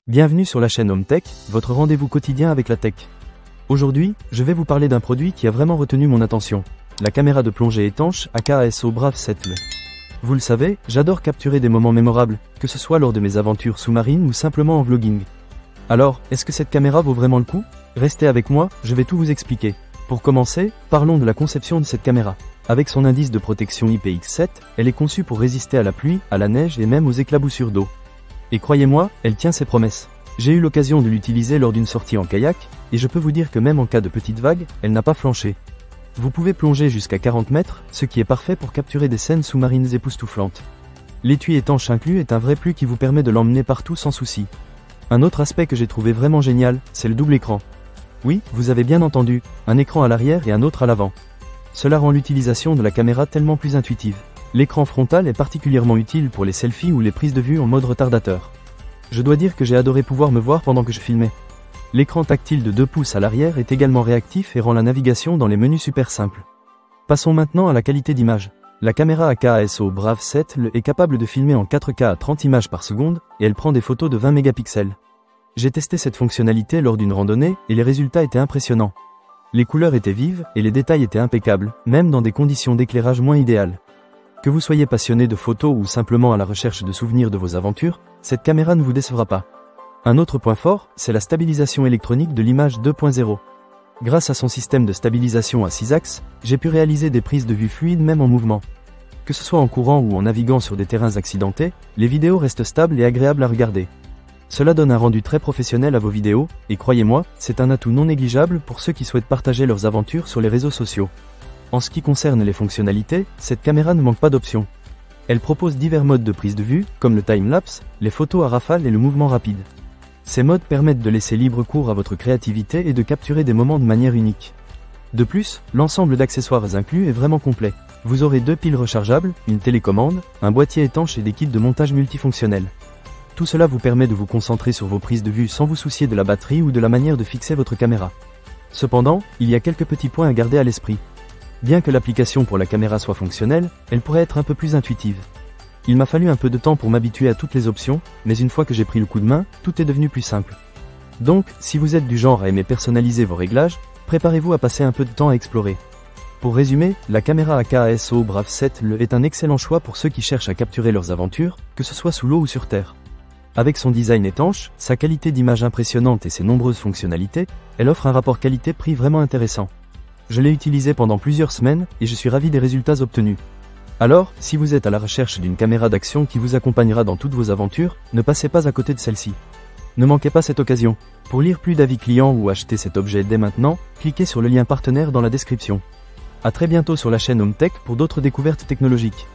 Bienvenue sur la chaîne HomeTech, votre rendez-vous quotidien avec la tech. Aujourd'hui, je vais vous parler d'un produit qui a vraiment retenu mon attention. La caméra de plongée étanche AKASO Brave 7 L. Vous le savez, j'adore capturer des moments mémorables, que ce soit lors de mes aventures sous-marines ou simplement en vlogging. Alors, est-ce que cette caméra vaut vraiment le coup? Restez avec moi, je vais tout vous expliquer. Pour commencer, parlons de la conception de cette caméra. Avec son indice de protection IPX7, elle est conçue pour résister à la pluie, à la neige et même aux éclaboussures d'eau. Et croyez-moi, elle tient ses promesses. J'ai eu l'occasion de l'utiliser lors d'une sortie en kayak, et je peux vous dire que même en cas de petite vague, elle n'a pas flanché. Vous pouvez plonger jusqu'à 40 mètres, ce qui est parfait pour capturer des scènes sous-marines époustouflantes. L'étui étanche inclus est un vrai plus qui vous permet de l'emmener partout sans souci. Un autre aspect que j'ai trouvé vraiment génial, c'est le double écran. Oui, vous avez bien entendu, un écran à l'arrière et un autre à l'avant. Cela rend l'utilisation de la caméra tellement plus intuitive. L'écran frontal est particulièrement utile pour les selfies ou les prises de vue en mode retardateur. Je dois dire que j'ai adoré pouvoir me voir pendant que je filmais. L'écran tactile de 2 pouces à l'arrière est également réactif et rend la navigation dans les menus super simple. Passons maintenant à la qualité d'image. La caméra AKASO Brave 7 L est capable de filmer en 4K à 30 images par seconde, et elle prend des photos de 20 mégapixels. J'ai testé cette fonctionnalité lors d'une randonnée, et les résultats étaient impressionnants. Les couleurs étaient vives, et les détails étaient impeccables, même dans des conditions d'éclairage moins idéales. Que vous soyez passionné de photos ou simplement à la recherche de souvenirs de vos aventures, cette caméra ne vous décevra pas. Un autre point fort, c'est la stabilisation électronique de l'image 2.0. Grâce à son système de stabilisation à 6 axes, j'ai pu réaliser des prises de vue fluides même en mouvement. Que ce soit en courant ou en naviguant sur des terrains accidentés, les vidéos restent stables et agréables à regarder. Cela donne un rendu très professionnel à vos vidéos, et croyez-moi, c'est un atout non négligeable pour ceux qui souhaitent partager leurs aventures sur les réseaux sociaux. En ce qui concerne les fonctionnalités, cette caméra ne manque pas d'options. Elle propose divers modes de prise de vue, comme le time-lapse, les photos à rafale et le mouvement rapide. Ces modes permettent de laisser libre cours à votre créativité et de capturer des moments de manière unique. De plus, l'ensemble d'accessoires inclus est vraiment complet. Vous aurez 2 piles rechargeables, une télécommande, un boîtier étanche et des kits de montage multifonctionnels. Tout cela vous permet de vous concentrer sur vos prises de vue sans vous soucier de la batterie ou de la manière de fixer votre caméra. Cependant, il y a quelques petits points à garder à l'esprit. Bien que l'application pour la caméra soit fonctionnelle, elle pourrait être un peu plus intuitive. Il m'a fallu un peu de temps pour m'habituer à toutes les options, mais une fois que j'ai pris le coup de main, tout est devenu plus simple. Donc, si vous êtes du genre à aimer personnaliser vos réglages, préparez-vous à passer un peu de temps à explorer. Pour résumer, la caméra AKASO Brave 7 L est un excellent choix pour ceux qui cherchent à capturer leurs aventures, que ce soit sous l'eau ou sur terre. Avec son design étanche, sa qualité d'image impressionnante et ses nombreuses fonctionnalités, elle offre un rapport qualité-prix vraiment intéressant. Je l'ai utilisé pendant plusieurs semaines, et je suis ravi des résultats obtenus. Alors, si vous êtes à la recherche d'une caméra d'action qui vous accompagnera dans toutes vos aventures, ne passez pas à côté de celle-ci. Ne manquez pas cette occasion. Pour lire plus d'avis clients ou acheter cet objet dès maintenant, cliquez sur le lien partenaire dans la description. À très bientôt sur la chaîne HomeTech pour d'autres découvertes technologiques.